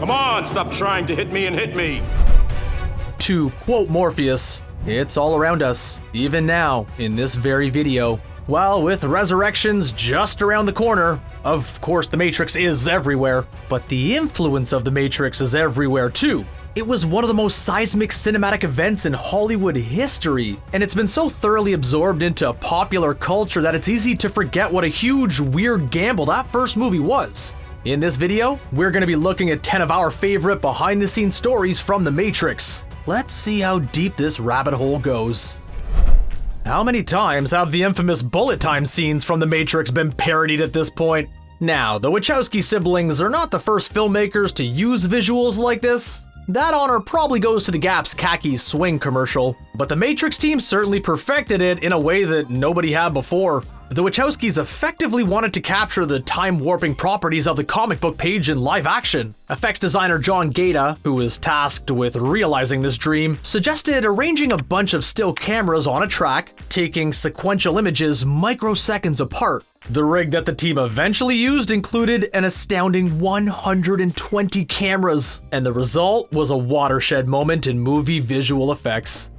Come on, stop trying to hit me and hit me. To quote Morpheus, "It's all around us, even now, in this very video." Well, with Resurrections just around the corner, of course the Matrix is everywhere, but the influence of the Matrix is everywhere too. It was one of the most seismic cinematic events in Hollywood history, and it's been so thoroughly absorbed into popular culture that it's easy to forget what a huge, weird gamble that first movie was. In this video, we're going to be looking at 10 of our favorite behind-the-scenes stories from The Matrix. Let's see how deep this rabbit hole goes. How many times have the infamous bullet time scenes from The Matrix been parodied at this point? Now, the Wachowski siblings are not the first filmmakers to use visuals like this. That honor probably goes to the Gap's khaki swing commercial, but the Matrix team certainly perfected it in a way that nobody had before. The Wachowskis effectively wanted to capture the time-warping properties of the comic book page in live action. Effects designer John Gaeta, who was tasked with realizing this dream, suggested arranging a bunch of still cameras on a track, taking sequential images microseconds apart. The rig that the team eventually used included an astounding 120 cameras, and the result was a watershed moment in movie visual effects.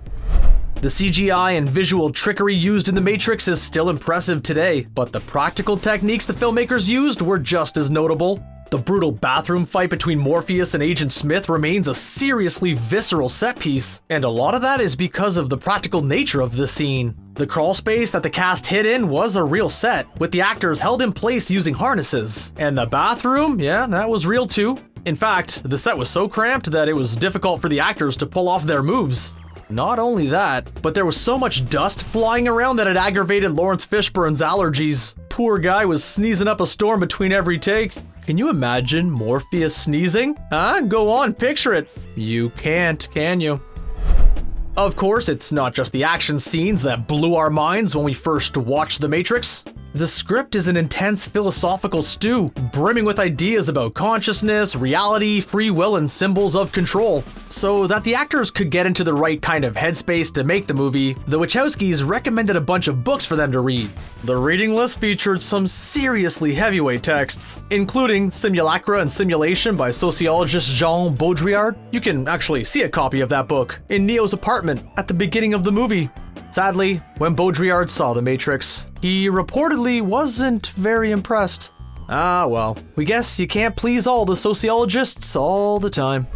The CGI and visual trickery used in The Matrix is still impressive today, but the practical techniques the filmmakers used were just as notable. The brutal bathroom fight between Morpheus and Agent Smith remains a seriously visceral set piece, and a lot of that is because of the practical nature of the scene. The crawl space that the cast hid in was a real set, with the actors held in place using harnesses. And the bathroom, yeah, that was real too. In fact, the set was so cramped that it was difficult for the actors to pull off their moves. Not only that, but there was so much dust flying around that it aggravated Lawrence Fishburne's allergies. Poor guy was sneezing up a storm between every take. Can you imagine Morpheus sneezing? Go on, picture it. You can't, can you? Of course, it's not just the action scenes that blew our minds when we first watched The Matrix. The script is an intense philosophical stew, brimming with ideas about consciousness, reality, free will, and symbols of control. So that the actors could get into the right kind of headspace to make the movie, the Wachowskis recommended a bunch of books for them to read. The reading list featured some seriously heavyweight texts, including Simulacra and Simulation by sociologist Jean Baudrillard. You can actually see a copy of that book in Neo's apartment at the beginning of the movie. Sadly, when Baudrillard saw The Matrix, he reportedly wasn't very impressed. Well, we guess you can't please all the sociologists all the time.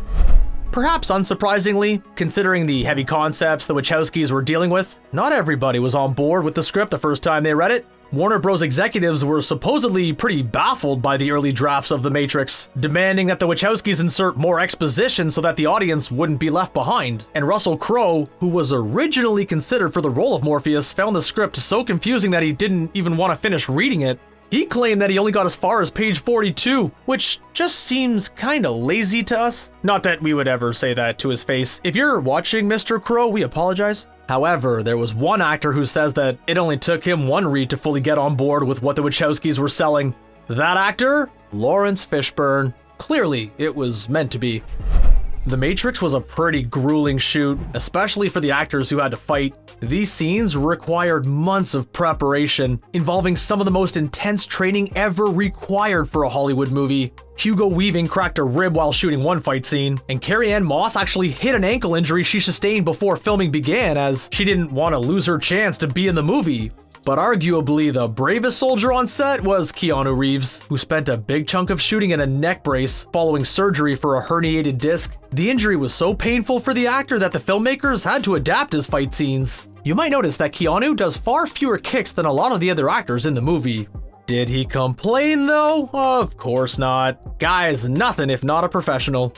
Perhaps unsurprisingly, considering the heavy concepts the Wachowskis were dealing with, not everybody was on board with the script the first time they read it. Warner Bros. Executives were supposedly pretty baffled by the early drafts of The Matrix, demanding that the Wachowskis insert more exposition so that the audience wouldn't be left behind. And Russell Crowe, who was originally considered for the role of Morpheus, found the script so confusing that he didn't even want to finish reading it. He claimed that he only got as far as page 42, which just seems kinda lazy to us. Not that we would ever say that to his face. If you're watching, Mr. Crowe, we apologize. However, there was one actor who says that it only took him one read to fully get on board with what the Wachowskis were selling. That actor? Lawrence Fishburne. Clearly, it was meant to be. The Matrix was a pretty grueling shoot, especially for the actors who had to fight. These scenes required months of preparation, involving some of the most intense training ever required for a Hollywood movie. Hugo Weaving cracked a rib while shooting one fight scene, and Carrie-Anne Moss actually hid an ankle injury she sustained before filming began, as she didn't want to lose her chance to be in the movie. But arguably the bravest soldier on set was Keanu Reeves, who spent a big chunk of shooting in a neck brace following surgery for a herniated disc. The injury was so painful for the actor that the filmmakers had to adapt his fight scenes. You might notice that Keanu does far fewer kicks than a lot of the other actors in the movie. Did he complain though? Of course not. Guy is nothing if not a professional.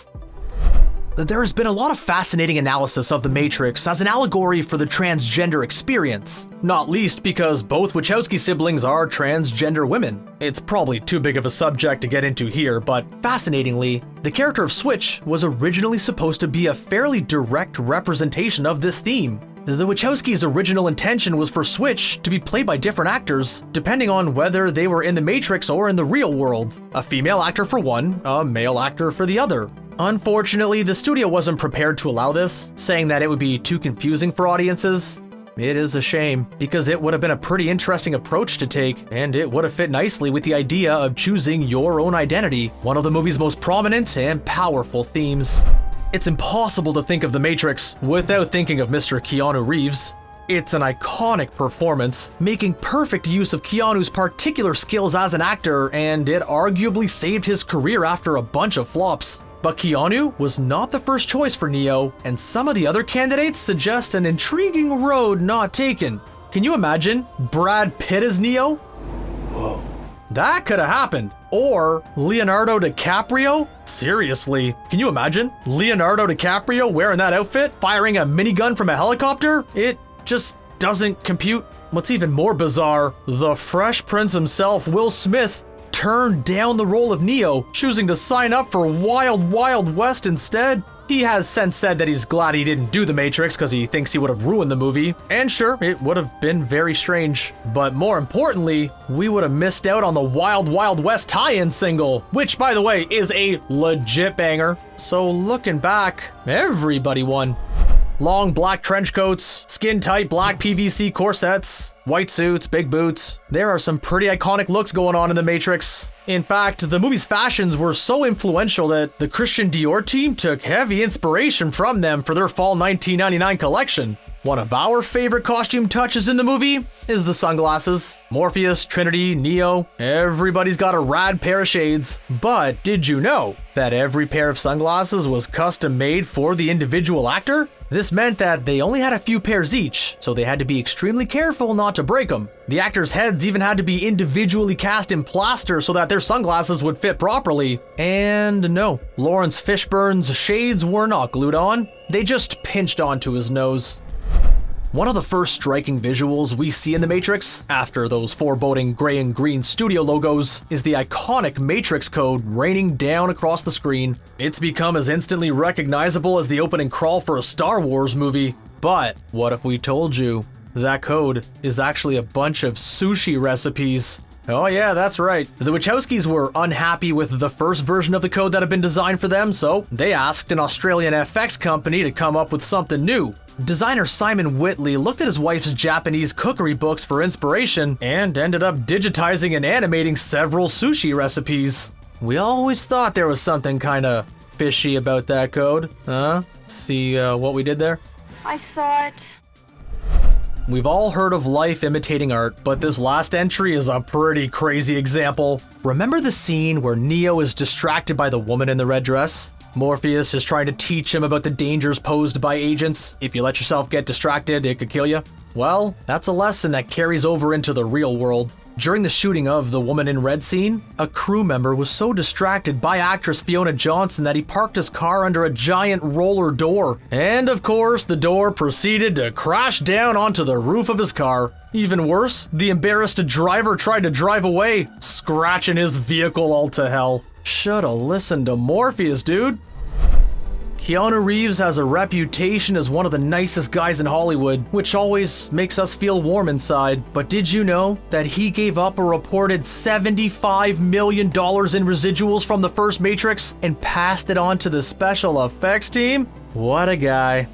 There has been a lot of fascinating analysis of The Matrix as an allegory for the transgender experience, not least because both Wachowski siblings are transgender women. It's probably too big of a subject to get into here, but fascinatingly, the character of Switch was originally supposed to be a fairly direct representation of this theme. The Wachowskis' original intention was for Switch to be played by different actors, depending on whether they were in The Matrix or in the real world. A female actor for one, a male actor for the other. Unfortunately, the studio wasn't prepared to allow this, saying that it would be too confusing for audiences. It is a shame, because it would have been a pretty interesting approach to take, and it would have fit nicely with the idea of choosing your own identity, one of the movie's most prominent and powerful themes. It's impossible to think of The Matrix without thinking of Mr. Keanu Reeves. It's an iconic performance, making perfect use of Keanu's particular skills as an actor, and it arguably saved his career after a bunch of flops. But Keanu was not the first choice for Neo, and some of the other candidates suggest an intriguing road not taken. Can you imagine Brad Pitt as Neo? Whoa. That could have happened. Or Leonardo DiCaprio? Seriously, can you imagine Leonardo DiCaprio wearing that outfit, firing a minigun from a helicopter? It just doesn't compute. What's even more bizarre, the Fresh Prince himself, Will Smith, turned down the role of Neo, choosing to sign up for Wild Wild West instead. He has since said that he's glad he didn't do The Matrix because he thinks he would have ruined the movie. And sure, it would have been very strange. But more importantly, we would have missed out on the Wild Wild West tie-in single, which, by the way, is a legit banger. So looking back, everybody won. Long black trench coats, skin-tight black PVC corsets, white suits, big boots. There are some pretty iconic looks going on in The Matrix. In fact, the movie's fashions were so influential that the Christian Dior team took heavy inspiration from them for their fall 1999 collection. One of our favorite costume touches in the movie is the sunglasses. Morpheus, Trinity, Neo, everybody's got a rad pair of shades. But did you know that every pair of sunglasses was custom made for the individual actor? This meant that they only had a few pairs each, so they had to be extremely careful not to break them. The actors' heads even had to be individually cast in plaster so that their sunglasses would fit properly. And no, Lawrence Fishburne's shades were not glued on, they just pinched onto his nose. One of the first striking visuals we see in The Matrix, after those foreboding gray and green studio logos, is the iconic Matrix code raining down across the screen. It's become as instantly recognizable as the opening crawl for a Star Wars movie. But what if we told you that code is actually a bunch of sushi recipes? Oh yeah, that's right. The Wachowskis were unhappy with the first version of the code that had been designed for them, so they asked an Australian FX company to come up with something new. Designer Simon Whitley looked at his wife's Japanese cookery books for inspiration and ended up digitizing and animating several sushi recipes. We always thought there was something kinda fishy about that code. See what we did there? I saw it. We've all heard of life imitating art, but this last entry is a pretty crazy example. Remember the scene where Neo is distracted by the woman in the red dress? Morpheus is trying to teach him about the dangers posed by agents. If you let yourself get distracted, it could kill you. Well, that's a lesson that carries over into the real world. During the shooting of the Woman in Red scene, a crew member was so distracted by actress Fiona Johnson that he parked his car under a giant roller door. And of course, the door proceeded to crash down onto the roof of his car. Even worse, the embarrassed driver tried to drive away, scratching his vehicle all to hell. Shoulda listened to Morpheus, dude. Keanu Reeves has a reputation as one of the nicest guys in Hollywood, which always makes us feel warm inside. But did you know that he gave up a reported $75 million in residuals from the first Matrix and passed it on to the special effects team? What a guy.